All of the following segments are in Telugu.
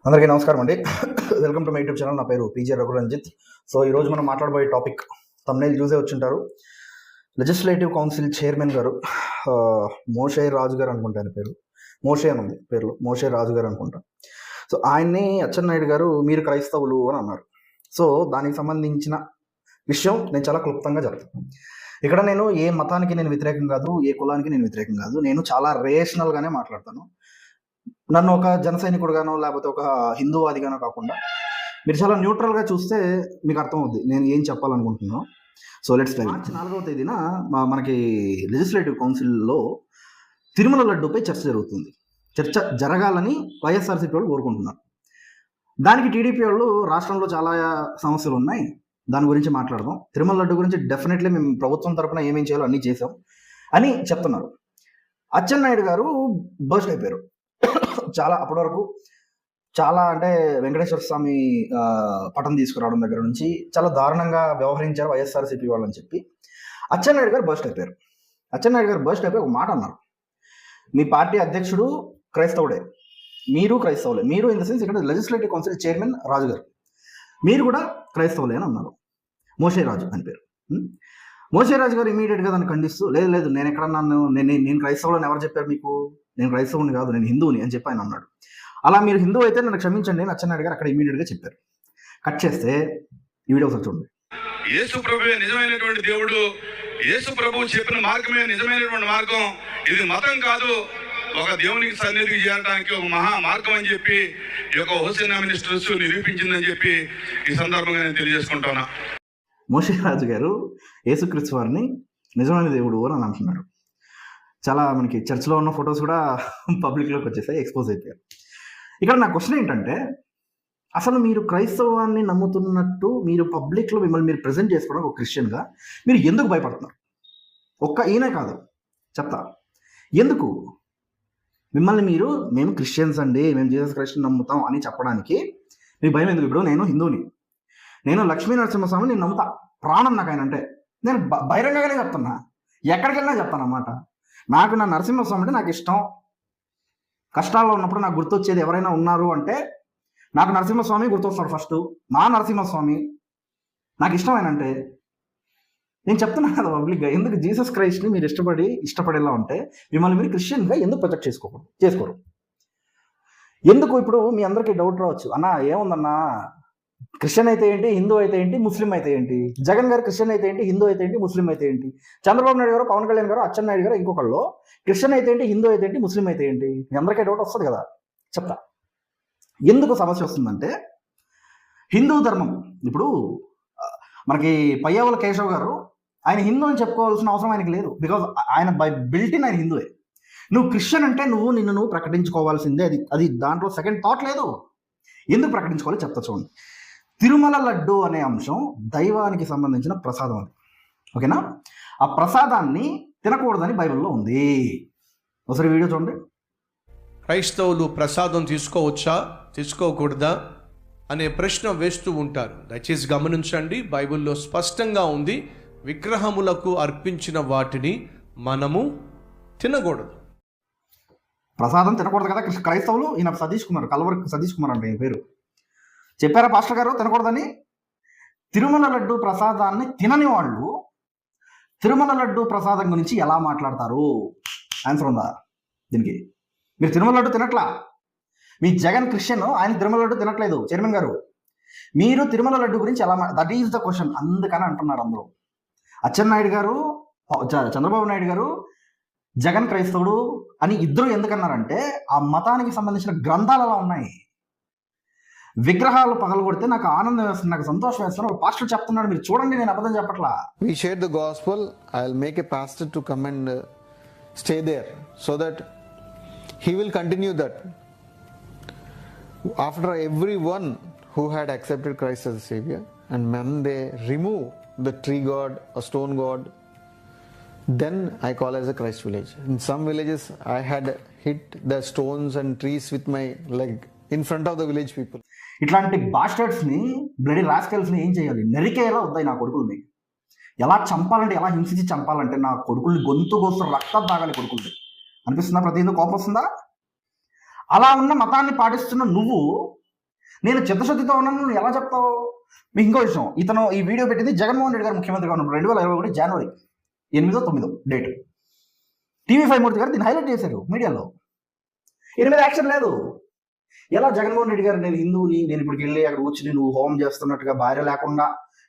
అందరికీ నమస్కారం అండి. Welcome to my YouTube channel. నా పేరు పీజే రఘురంజిత్. సో ఈరోజు మనం మాట్లాడబోయే టాపిక్ తమ్నైల్ చూసే వచ్చింటారు. లెజిస్లేటివ్ కౌన్సిల్ చైర్మన్ గారు మోషే రాజు గారు అనుకుంటా, ఆయన పేరు మోషే అని ఉంది, పేర్లు మోషే రాజు గారు అనుకుంటా. సో ఆయన్ని అచ్చెన్నాయుడు గారు మీరు క్రైస్తవులు అని అన్నారు. సో దానికి సంబంధించిన విషయం నేను చాలా క్లుప్తంగా చెప్తాను. ఇక్కడ నేను ఏ మతానికి నేను వ్యతిరేకం కాదు, ఏ కులానికి నేను వ్యతిరేకం కాదు. నేను చాలా రేషనల్గానే మాట్లాడతాను. నన్ను ఒక జన సైనికుడుగానో లేకపోతే ఒక హిందూవాదిగానో కాకుండా మీరు చాలా న్యూట్రల్గా చూస్తే మీకు అర్థమవుద్ది నేను ఏం చెప్పాలనుకుంటున్నాను. So let's time. మార్చి 4వ తేదీన మనకి లెజిస్లేటివ్ కౌన్సిల్లో తిరుమల లడ్డూపై చర్చ జరుగుతుంది. చర్చ జరగాలని వైఎస్ఆర్సీపీ వాళ్ళు కోరుకుంటున్నారు. దానికి టీడీపీ వాళ్ళు రాష్ట్రంలో చాలా సమస్యలు ఉన్నాయి, దాని గురించి మాట్లాడదాం. తిరుమల లడ్డు గురించి డెఫినెట్లీ మేము ప్రభుత్వం తరఫున ఏమేం చేయాలో అన్నీ చేసాం అని చెప్తున్నారు. అచ్చెన్నాయుడు గారు బర్స్ట్ అయిపోయారు. చాలా అప్పటి వరకు చాలా అంటే వెంకటేశ్వర స్వామి పటం తీసుకురావడం దగ్గర నుంచి చాలా దారుణంగా వ్యవహరించారు వైఎస్ఆర్సీపీ వాళ్ళు అని చెప్పి అచ్చెన్నాయుడు గారు బర్స్ట్ అయిపోయారు. అచ్చెన్నాయుడు గారు బర్స్ట్ అయిపోయి ఒక మాట అన్నారు, మీ పార్టీ అధ్యక్షుడు క్రైస్తవుడే, మీరు క్రైస్తవులే, మీరు ఇన్ ద సెన్స్ ఇక్కడ లెజిస్లేటివ్ కౌన్సిల్ చైర్మన్ రాజు గారు, మీరు కూడా క్రైస్తవులే అని అన్నారు. మోషే రాజు అని పేరు. మోషే రాజు గారు ఇమీడియట్గా దాన్ని ఖండిస్తూ లేదు లేదు నేను ఎక్కడన్నా నేను క్రైస్తవులని ఎవరు చెప్పారు మీకు, నేను క్రైస్తవుని కాదు నేను హిందువుని అని చెప్పి ఆయన అన్నాడు. అలా మీరు హిందువు అయితే నన్ను క్షమించండి అని అచ్చెన్నాయుడు గారు అక్కడ ఇమీడియట్గా చెప్పారు. కట్ చేస్తే ఈ వీడియో ఒకసారి చూడండి. యేసు ప్రభువే నిజమైనటువంటి దేవుడు, యేసు ప్రభువు చెప్పిన మార్గమే నిజమైనటువంటి మార్గం, ఇది మతం కాదు, ఒక దేవునికి సన్నిధికి చేరడానికి ఒక మహా మార్గం అని చెప్పి ఈ యొక్క హోసేనా మినిస్టర్స్ నిరూపించిందని చెప్పి ఈ సందర్భంగా నేను తెలియజేసుకుంటున్నా. మోషే రాజు గారు యేసుక్రీస్తు వారిని నిజమైన దేవుడు అని అంటున్నాడు. చాలా మనకి చర్చ్లో ఉన్న ఫొటోస్ కూడా పబ్లిక్లోకి వచ్చేసాయి, ఎక్స్పోజ్ అయిపోయారు. ఇక్కడ నా క్వశ్చన్ ఏంటంటే, అసలు మీరు క్రైస్తవాన్ని నమ్ముతున్నట్టు మీరు పబ్లిక్లో మిమ్మల్ని మీరు ప్రజెంట్ చేసుకోవడం ఒక క్రిస్టియన్గా మీరు ఎందుకు భయపడుతున్నారు? ఒక్క ఈయనే కాదు చెప్తా, ఎందుకు మిమ్మల్ని మీరు మేము క్రిస్టియన్స్ అండి, మేము జీసస్ క్రైస్ట్ నమ్ముతాం అని చెప్పడానికి మీకు భయం ఎందుకు? ఇప్పుడు నేను హిందువుని, నేను లక్ష్మీ నరసింహస్వామిని నేను నమ్ముతా, ప్రాణం నాకు ఆయన అంటే, నేను బహిరంగంగానే చెప్తున్నా, ఎక్కడికి వెళ్ళినా చెప్తాను అన్నమాట. నాకు నా నరసింహస్వామి అంటే నాకు ఇష్టం. కష్టాల్లో ఉన్నప్పుడు నాకు గుర్తొచ్చేది ఎవరైనా ఉన్నారు అంటే నాకు నరసింహస్వామి గుర్తొస్తాడు ఫస్ట్. మా నరసింహస్వామి నాకు ఇష్టమైన అంటే నేను చెప్తున్నాను కదా పబ్లిక్గా. ఎందుకు జీసస్ క్రైస్ట్ని మీరు ఇష్టపడేలా ఉంటే మిమ్మల్ని మీరు క్రిస్టియన్గా ఎందుకు ప్రొజెక్ట్ చేసుకోరు? ఎందుకు? ఇప్పుడు మీ అందరికీ డౌట్ రావచ్చు, అన్నా ఏముందన్నా క్రిస్టియన్ అయితే ఏంటి, హిందూ అయితే ఏంటి, ముస్లిం అయితే ఏంటి, జగన్ గారు క్రిస్టియన్ అయితే ఏంటి, హిందూ అయితే ఏంటి, ముస్లిం అయితే ఏంటి, చంద్రబాబు నాయుడు గారు, పవన్ కళ్యాణ్ గారు, అచ్చెన్నాయుడు గారు ఇంకొకళ్ళు క్రిస్టియన్ అయితే ఏంటి, హిందూ అయితే ఏంటి, ముస్లిం అయితే ఏంటి, మీ అందరికీ డౌట్ వస్తుంది కదా. చెప్తా ఎందుకు సమస్య వస్తుందంటే, హిందూ ధర్మం ఇప్పుడు మనకి పయ్యావుల కేశవ్ గారు ఆయన హిందూ అని చెప్పుకోవాల్సిన అవసరం ఆయనకి లేదు, బికాజ్ ఆయన బై బిల్టిన్ ఆయన హిందువే. నువ్వు క్రిస్టియన్ అంటే నిన్ను ప్రకటించుకోవాల్సిందే, అది దాంట్లో సెకండ్ థాట్ లేదు. ఎందుకు ప్రకటించుకోవాలో చెప్తా చూడండి. తిరుమల లడ్డు అనే అంశం దైవానికి సంబంధించిన ప్రసాదం అది, ఓకేనా? ఆ ప్రసాదాన్ని తినకూడదని బైబిల్లో ఉంది. ఒకసారి వీడియో చూడండి. క్రైస్తవులు ప్రసాదం తీసుకోవచ్చా తీసుకోకూడదా అనే ప్రశ్న వేస్తూ ఉంటారు. దయచేసి గమనించండి, బైబిల్లో స్పష్టంగా ఉంది, విగ్రహములకు అర్పించిన వాటిని మనము తినకూడదు. ప్రసాదం తినకూడదు కదా క్రైస్తవులు. ఈయన సతీష్ కుమార్, కలవర్ సతీష్ కుమార్ అంటే పేరు, చెప్పారా పాస్టర్ గారు తినకూడదని? తిరుమల లడ్డు ప్రసాదాన్ని తినని వాళ్ళు తిరుమల లడ్డు ప్రసాదం గురించి ఎలా మాట్లాడతారు? ఆన్సర్ ఉందా దీనికి? మీరు తిరుమల లడ్డు తినట్లా, మీ జగన్ క్రిస్టియన్, ఆయన తిరుమల లడ్డు తినట్లేదు. చైర్మన్ గారు మీరు తిరుమల లడ్డు గురించి ఎలా, దట్ ఈజ్ ద క్వశ్చన్. అందుకని అంటున్నారు అందరూ. అచ్చెన్నాయుడు గారు, చంద్రబాబు నాయుడు గారు జగన్ క్రైస్తవుడు అని ఇద్దరు ఎందుకన్నారంటే ఆ మతానికి సంబంధించిన గ్రంథాలు అలా ఉన్నాయి. విగ్రహాలు పగలగొడితే నాకు ఆనందం వేస్తుంది, నాకు సంతోషం వేస్తుంది. ఒక పాస్టర్ చెప్తున్నాడు, మీరు చూడండి, నేను అబద్ధం చెప్పట్లా. We share the gospel. I'll make a pastor to come and stay there so that he will continue that. After everyone who had accepted Christ as a savior, and when they remove the tree god or stone god, then I call as a Christ village. In some villages I had hit the stones and trees with my leg in front of the village people. ఇట్లాంటి బాస్టర్డ్స్ని, బ్లడీ రాస్కెల్స్ని ఏం చేయాలి? నరికేలా వద్దాయి నా కొడుకుల్ని. ఎలా చంపాలంటే, ఎలా హింసించి చంపాలంటే నా కొడుకుల్ని గొంతు కోసం రక్తం తాగాలి కొడుకుల్ని. అనిపిస్తుందా? ప్రతి ఎందుకు కోపం వస్తుందా? అలా ఉన్న మతాన్ని పాటిస్తున్న నువ్వు నేను చిత్తశుద్ధితో ఉన్నాను నువ్వు ఎలా చెప్తావు? మీకు ఇంకో విషయం, ఇతను ఈ వీడియో పెట్టింది జగన్మోహన్ రెడ్డి గారు ముఖ్యమంత్రిగా ఉన్నప్పుడు 2021 జనవరి 8-9 డేట్. TV5 మూర్తి గారు దీన్ని హైలైట్ చేశారు మీడియాలో. దీని మీద యాక్షన్ లేదు. ఎలా జగన్మోహన్ రెడ్డి గారు నేను హిందువుని, నేను ఇప్పుడు వెళ్ళి అక్కడ కూర్చుని నువ్వు హోమం చేస్తున్నట్టుగా, భార్య లేకుండా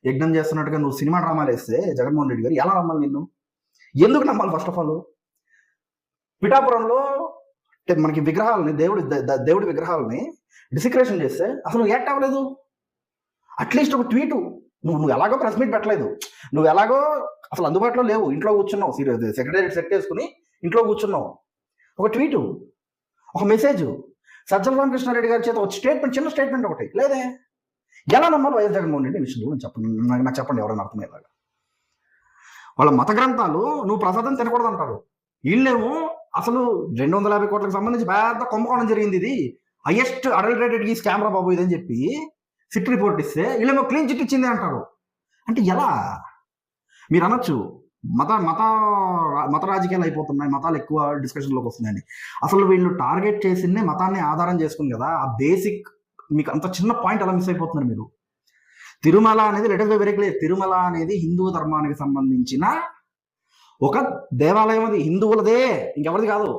యజ్ఞం చేస్తున్నట్టుగా నువ్వు సినిమా డ్రామాలు వేస్తే జగన్మోహన్ రెడ్డి గారు ఎలా నమ్మాలి నిన్ను? ఎందుకు నమ్మాలి? ఫస్ట్ ఆఫ్ ఆల్ పిఠాపురంలో మనకి విగ్రహాలని, దేవుడి విగ్రహాలని డిసిక్రేషన్ చేస్తే అసలు యాక్ట్ అవ్వలేదు. అట్లీస్ట్ ఒక ట్వీటు, నువ్వు ఎలాగో ప్రెస్ మీట్ పెట్టలేదు, నువ్వు ఎలాగో అసలు అందుబాటులో లేవు, ఇంట్లో కూర్చున్నావు, సెక్రటరీ సెట్ చేసుకుని ఇంట్లో కూర్చున్నావు, ఒక ట్వీటు, ఒక మెసేజ్, సజ్జల రామకృష్ణారెడ్డి గారి చేత ఒక స్టేట్మెంట్, చిన్న స్టేట్మెంట్ ఒకటి లేదే. ఎలా నమ్మాలి వైఎస్ జగన్మోహన్ రెడ్డి విషయంలో? నాకు చెప్పండి ఎవరైనా అర్థమయ్యేలాగా. వాళ్ళ మత గ్రంథాలు నువ్వు ప్రసాదం తినకూడదు అంటారు, వీళ్ళేమో అసలు 250 కోట్లకు సంబంధించి పెద్ద కుంభకోణం జరిగింది, ఇది హైయెస్ట్ అడల్టరేటెడ్ ఈ స్కామ్ రా బాబు ఇదని చెప్పి సిట్ రిపోర్ట్ ఇస్తే వీళ్ళేమో క్లీన్ చిట్ ఇచ్చింది అంటారు. అంటే ఎలా? మీరు అనొచ్చు మత రాజకీయాలు అయిపోతున్నాయి, మతాలు ఎక్కువ డిస్కషన్లోకి వస్తున్నాయని. అసలు వీళ్ళు టార్గెట్ చేసిందే మతాన్ని ఆధారం చేసుకుని కదా. ఆ బేసిక్ మీకు అంత చిన్న పాయింట్ ఎలా మిస్ అయిపోతున్నారు మీరు? తిరుమల అనేది let us be very clear, Tirumala అనేది హిందూ ధర్మానికి సంబంధించిన ఒక దేవాలయం, అది హిందువులదే, ఇంకెవరిది కాదు.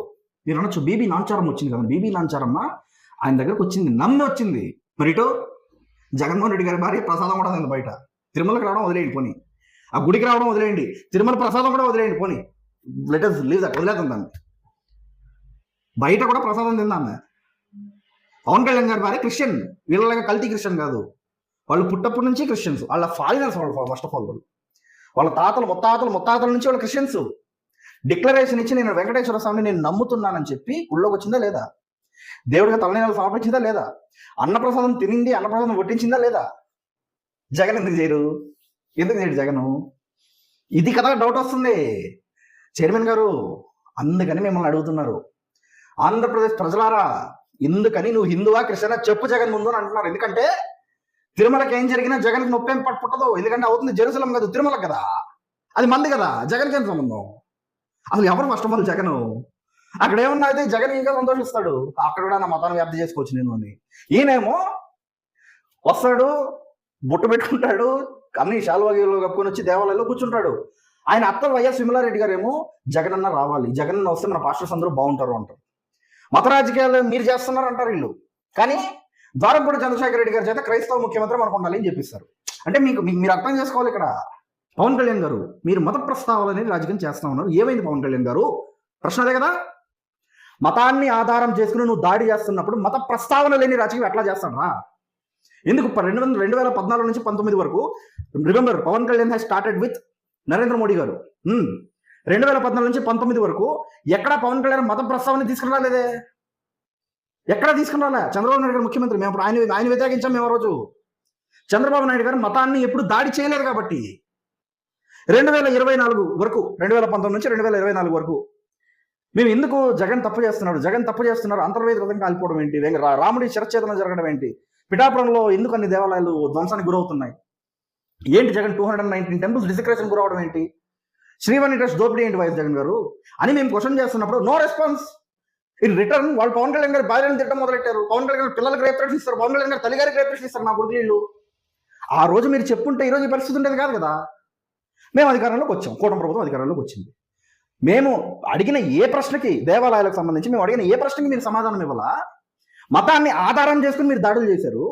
మీరు అనొచ్చు బీబీ నాంచారమ్మ వచ్చింది కదా, బీబీ నాంచారమ్మ ఆయన దగ్గరకు వచ్చింది, నమ్మి వచ్చింది. మరి ఇటు జగన్మోహన్ రెడ్డి గారి భార్య ప్రసాదం కూడా ఉంది బయట. తిరుమలకి రావడం వదిలేయండి పోనీ, ఆ గుడికి రావడం వదిలేయండి, తిరుమల ప్రసాదం కూడా వదిలేయండి పోనీ, లెట్ us లీవ్ దట్, వదిలేద్దాం దాన్ని. బయట కూడా ప్రసాదం తిందాం. పవన్ కళ్యాణ్ గారి భార్య క్రిస్టియన్, వీళ్ళలాగా కల్తీ క్రిస్టియన్ కాదు, వాళ్ళు పుట్టప్పటి నుంచి క్రిస్టియన్స్, వాళ్ళ ఫారినర్స్ వాళ్ళు. ఫస్ట్ ఆఫ్ ఆల్ వాళ్ళ తాతలు ముత్తాతల నుంచి వాళ్ళు క్రిస్టియన్స్. డిక్లరేషన్ ఇచ్చి నేను వెంకటేశ్వర స్వామిని నేను నమ్ముతున్నానని చెప్పి ఊళ్ళోకి వచ్చిందా లేదా? దేవుడిగా తలనీళ్ళు సమర్పించిందా లేదా? అన్నప్రసాదం తినింది, అన్నప్రసాదం వడ్డించిందా లేదా? జగన్ ఎందుకు చేయరు? ఎందుకు చేయడు జగను? ఇది కదా డౌట్ వస్తుంది చైర్మన్ గారు. అందుకని మిమ్మల్ని అడుగుతున్నారు, ఆంధ్రప్రదేశ్ ప్రజలారా, ఎందుకని నువ్వు హిందువా క్రిస్టియనా చెప్పు జగన్ ముందు అని అంటున్నారు. ఎందుకంటే తిరుమలకి ఏం జరిగినా జగన్కి నొప్పి ఏం పుట్టదు, ఎందుకంటే అవుతుంది జెరూసలం కాదు తిరుమల కదా, అది మంది కదా, జగన్కి ఏం సంబంధం? అసలు ఎవరు ఫస్ట్ ఆఫ్ ఆల్ జగన్? అక్కడ ఏమన్నా అయితే జగన్ ఇంకా సంతోషిస్తాడు, అక్కడ కూడా నా మతాన్ని వ్యాప్తి చేసుకోవచ్చు నేను అని. ఈయనేమో వస్తాడు, బుట్టు పెట్టుకుంటాడు, అన్ని శాల్వాగీలు కప్పుకొని వచ్చి దేవాలయంలో కూర్చుంటాడు. ఆయన అత్త వైఎస్ విమలారెడ్డి గారు ఏమో జగనన్న రావాలి, జగనన్న వస్తే మన పాస్టర్స్ అందరూ బాగుంటారు అంటారు. మత రాజకీయాలు మీరు చేస్తున్నారు అంటారు వీళ్ళు. కానీ ద్వారంపూడి చంద్రశేఖర్ రెడ్డి గారి చేత క్రైస్తవ ముఖ్యమంత్రి మనకు ఉండాలి అని చెప్పిస్తారు. అంటే మీరు అర్థం చేసుకోవాలి, ఇక్కడ పవన్ కళ్యాణ్ గారు మీరు మత ప్రస్తావనని రాజకీయం చేస్తా ఉన్నారు. ఏమైంది పవన్ కళ్యాణ్ గారు? ప్రశ్న అదే కదా. మతాన్ని ఆధారం చేసుకుని నువ్వు దాడి చేస్తున్నప్పుడు మత ప్రస్తావన లేని రాజకీయం ఎట్లా చేస్తాడా? ఎందుకు 2014 నుంచి 19 వరకు remember, Pawan Kalyan has started with Narendra Modi గారు. 2014 నుంచి 19 వరకు ఎక్కడ పవన్ కళ్యాణ్ మత ప్రస్తావన తీసుకుని రాలేదే, ఎక్కడ తీసుకుని రాలే. చంద్రబాబు నాయుడు గారు ముఖ్యమంత్రి, మేము ఆయన వ్యతిరేకించాం మేము ఆ రోజు. చంద్రబాబు నాయుడు గారు మతాన్ని ఎప్పుడు దాడి చేయలేదు కాబట్టి 2024 వరకు, 2019 నుంచి 2024 వరకు మేము ఎందుకు జగన్ తప్పు చేస్తున్నారు, అంతర్వేదితంగా కాలిపోవడం ఏంటి, రాముడి శిరచ్ఛేదన జరగడం ఏంటి, పిఠాపురంలో ఎందుకు అన్ని దేవాలయాలు ధ్వంసానికి గురవుతున్నాయి ఏంటి, జగన్ 219 టెంపుల్స్ డిసిక్రేషన్ గురవడం ఏంటి, శ్రీవాణి ట్రస్ట్ దోపిడీ ఏంటి వైఎస్ జగన్ గారు అని మేము క్వశ్చన్ చేస్తున్నప్పుడు నో రెస్పాన్స్. ఇన్ రిటర్న్ వాళ్ళు పవన్ కళ్యాణ్ గారి భార్యను తిట్టడం మొదలెట్టారు. పవన్ కళ్యాణ్ గారు పిల్లలకు రేప్ థ్రెట్స్ ఇస్తారు, పవన్ కళ్యాణ్ గారు తల్లిగారికి రేప్ థ్రెట్స్ ఇస్తారు. నా గుడిలు ఆ రోజు మీరు చెప్పుంటే ఈ రోజు ఈ పరిస్థితి ఉండేది కాదు కదా. మేము అధికారంలోకి వచ్చాం, కూటమి ప్రభుత్వం అధికారంలోకి వచ్చింది. మేము అడిగిన ఏ ప్రశ్నకి, దేవాలయాలకు సంబంధించి మేము అడిగిన ఏ ప్రశ్నకి మీరు సమాధానం ఇవ్వాలా? మతాన్ని ఆధారం చేసుకుని మీరు దాడులు చేశారు.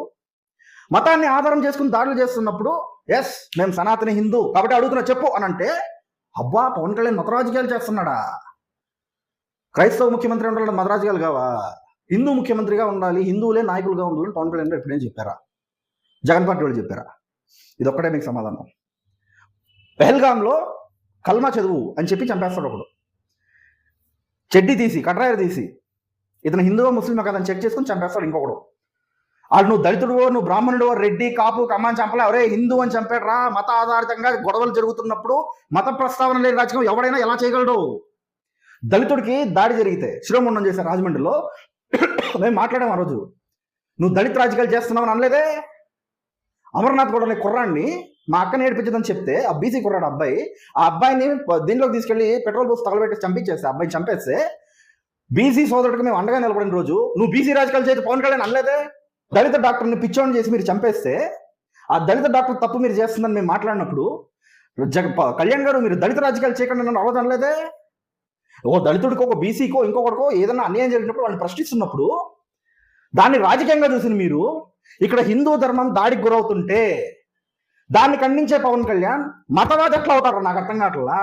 మతాన్ని ఆధారం చేసుకుని దాడులు చేస్తున్నప్పుడు ఎస్ మేము సనాతన హిందూ కాబట్టి అడుగుతున్నా చెప్పు అని అంటే, అబ్బా పవన్ కళ్యాణ్ మత రాజకీయాలు చేస్తున్నాడా? క్రైస్తవ ముఖ్యమంత్రి ఉండాలి, మత రాజకీయాలు కావా? హిందూ ముఖ్యమంత్రిగా ఉండాలి, హిందువులే నాయకులుగా ఉండాలని పవన్ కళ్యాణ్ ఎప్పుడేం చెప్పారా? జగన్ పార్టీ వాళ్ళు చెప్పారా? ఇది ఒక్కటే మీకు సమాధానం. పెహల్గాంలో కల్మా చదువు అని చెప్పి చంపేస్తాడు ఒకడు, చెడ్డీ తీసి కట్రాయర్ తీసి, ఇతను హిందువో ముస్లిమో కదని చెక్ చేసుకుని చంపేస్తాడు ఇంకొకడు. వాళ్ళు నువ్వు దళితుడువో, నువ్వు బ్రాహ్మణుడో, రెడ్డి కాపు కమ్మాని చంపలే, అవరే హిందూ అని చంపాడు రా. మత ఆధారితంగా గొడవలు జరుగుతున్నప్పుడు మత ప్రస్తావన లేని రాజకీయం ఎవడైనా ఎలా చేయగలడు? దళితుడికి దాడి జరిగితే శిరోముండం చేశారు రాజమండ్రిలో, మేము మాట్లాడాం ఆ రోజు. నువ్వు దళిత రాజకీయాలు చేస్తున్నావు అని అనలేదే. అమర్నాథ్ కూడా కుర్రాన్ని మా అక్కని ఏడిపించదని చెప్తే ఆ బీసీ కుర్రాడు అబ్బాయి, ఆ అబ్బాయిని దీనిలోకి తీసుకెళ్లి పెట్రోల్ పోసి తగలబెట్టి చంపించేస్తే, అబ్బాయిని చంపేస్తే బీసీ సోదరుడికి మేము అండగా నిలబడిన రోజు నువ్వు బీసీ రాజకీయాలు చేసి పవన్ కళ్యాణ్ అనలేదే. దళిత డాక్టర్ని పిచ్చోని చేసి మీరు చంపేస్తే ఆ దళిత డాక్టర్ తప్పు మీరు చేస్తుందని మేము మాట్లాడినప్పుడు కళ్యాణ్ గారు మీరు దళిత రాజకీయాలు చేయకుండా నన్ను అవసరం లేదే. ఓ దళితుడికో ఒక బీసీకో ఇంకొకటికో ఏదైనా అన్యాయం జరిగినప్పుడు వాళ్ళని ప్రశ్నిస్తున్నప్పుడు దాన్ని రాజకీయంగా చూసిన మీరు ఇక్కడ హిందూ ధర్మం దాడికి గురవుతుంటే దాన్ని ఖండించే పవన్ కళ్యాణ్ మతవాది ఎట్లా అవుతారు నాకు అర్థం కావట్లా.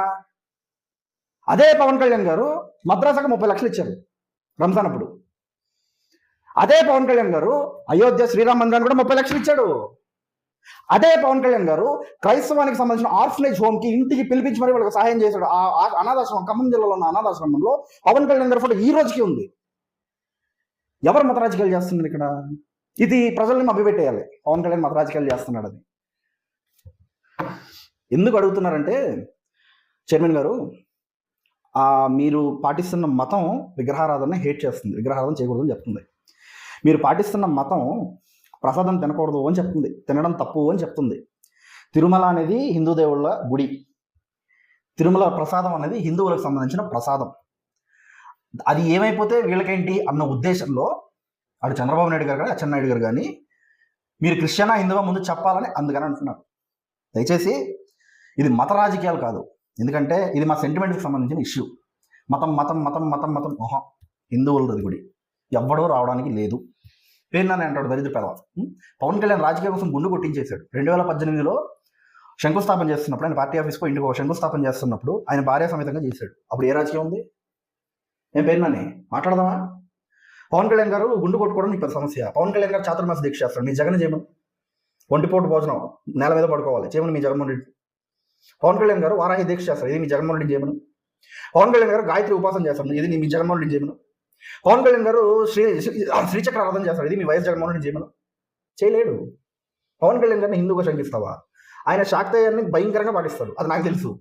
అదే పవన్ కళ్యాణ్ గారు మద్రాసాకు 30 లక్షలు ఇచ్చారు రంజాన్ అప్పుడు. అదే పవన్ కళ్యాణ్ గారు అయోధ్య శ్రీరామ మందిరాన్ని కూడా 30 లక్షలు ఇచ్చాడు. అదే పవన్ కళ్యాణ్ గారు క్రైస్తవానికి సంబంధించిన ఆర్ఫనేజ్ హోమ్ కి ఇంటికి పిలిపించి మరి వాళ్ళకి సహాయం చేశాడు. ఆ అనాథాశ్రమం ఖమ్మం జిల్లాలో ఉన్న అనాథాశ్రమంలో పవన్ కళ్యాణ్ గారి ఫోటో ఈ రోజుకి ఉంది. ఎవరు మత రాజకీయాలు చేస్తున్నారు ఇక్కడ? ఇది ప్రజల్ని మభ్యపెట్టేయాలి, పవన్ కళ్యాణ్ మత రాజకీయాలు చేస్తున్నాడు. అది ఎందుకు అడుగుతున్నారంటే చైర్మన్ గారు మీరు పాటిస్తున్న మతం విగ్రహారాధన హేట్ చేస్తుంది, విగ్రహారాధన చేయకూడదు అని చెప్తుంది. మీరు పాటిస్తున్న మతం ప్రసాదం తినకూడదు అని చెప్తుంది, తినడం తప్పు అని చెప్తుంది. తిరుమల అనేది హిందూ దేవుళ్ళ గుడి, తిరుమల ప్రసాదం అనేది హిందువులకు సంబంధించిన ప్రసాదం. అది ఏమైపోతే వీళ్ళకేంటి అన్న ఉద్దేశంలో అటు చంద్రబాబు నాయుడు గారు కానీ అచ్చెన్నాయుడు గారు కానీ మీరు క్రిస్టియనా హిందువా ముందు చెప్పాలని అందుకని అంటున్నారు. దయచేసి ఇది మత రాజకీయాలు కాదు, ఎందుకంటే ఇది మా సెంటిమెంట్కి సంబంధించిన ఇష్యూ. మతం మతం మతం మతం మతం హిందువులది గుడి, ఎవ్వడో రావడానికి లేదు. పేరునానే అంటాడు దరిద్ర పెదవ. పవన్ కళ్యాణ్ రాజకీయం కోసం గుండు కొట్టించేశాడు. 2018లో శంకుస్థాపన చేస్తున్నప్పుడు ఆయన పార్టీ ఆఫీస్కో ఇంటికో శంకుస్థాపన చేస్తున్నప్పుడు ఆయన భార్య సమేతంగా చేశాడు. అప్పుడు ఏ రాజకీయం ఉంది? ఏం పేరునానే మాట్లాడదామా? పవన్ కళ్యాణ్ గారు గుండు కొట్టుకోవడం మీకు పెద్ద సమస్య. పవన్ కళ్యాణ్ గారు చాతుర్మాస దీక్ష చేస్తాడు, మీ జగన్ చేయమని. ఒంటిపోటు భోజనం నేల మీద పడుకోవాలి చేయమని మీ జగన్మోహన్ రెడ్డి. పవన్ కళ్యాణ్ గారు వారాహి దీక్ష చేస్తారు, ఇది మీ జగన్మోహన్ రెడ్డి చేయమని. పవన్ కళ్యాణ్ గారు గాయత్రి ఉపాసన చేస్తారు, ఇది మీ జగన్మోహన్ రెడ్డి చేయమని. పవన్ కళ్యాణ్ గారు శ్రీచక్ర రథం చేస్తారు, ఇది మీ వైఎస్ జగన్మోహన్ రెడ్డి చేయమని. చేయలేడు. పవన్ కళ్యాణ్ గారిని హిందూగా శంకిస్తావా? ఆయన శాక్తేయాన్ని భయంకరంగా పాటిస్తాడు, అది నాకు తెలుసు.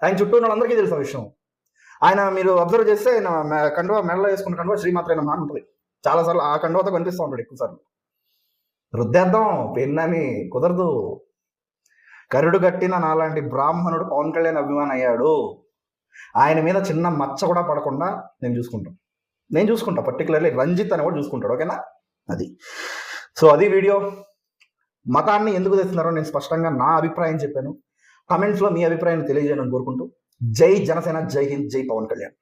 ఆయన చుట్టూ ఉన్న వాళ్ళందరికీ తెలుసు ఆ విషయం. ఆయన మీరు అబ్జర్వ్ చేస్తే ఆయన కండువా మెడలో వేసుకున్న కండువా శ్రీమాత్రే నమః అని ఉంటుంది. చాలాసార్లు ఆ కండువాతో కనిపిస్తూ ఉంటాడు ఎక్కువసార్లు. రుద్దేద్దాం పెన్నని కుదరదు. కరుడు గట్టిన నాలాంటి బ్రాహ్మణుడు పవన్ కళ్యాణ్ అభిమాని అయ్యాడు. ఆయన మీద చిన్న మచ్చ కూడా పడకుండా నేను చూసుకుంటా. పర్టికులర్లీ రంజిత్ అని కూడా చూసుకుంటాడు. ఓకేనా? అది సో అది వీడియో. మతాన్ని ఎందుకు తెస్తున్నారో నేను స్పష్టంగా నా అభిప్రాయం చెప్పాను. కమెంట్స్లో మీ అభిప్రాయాన్ని తెలియజేయాలని కోరుకుంటూ జై జనసేన, జై హింద్, జై పవన్ కళ్యాణ్.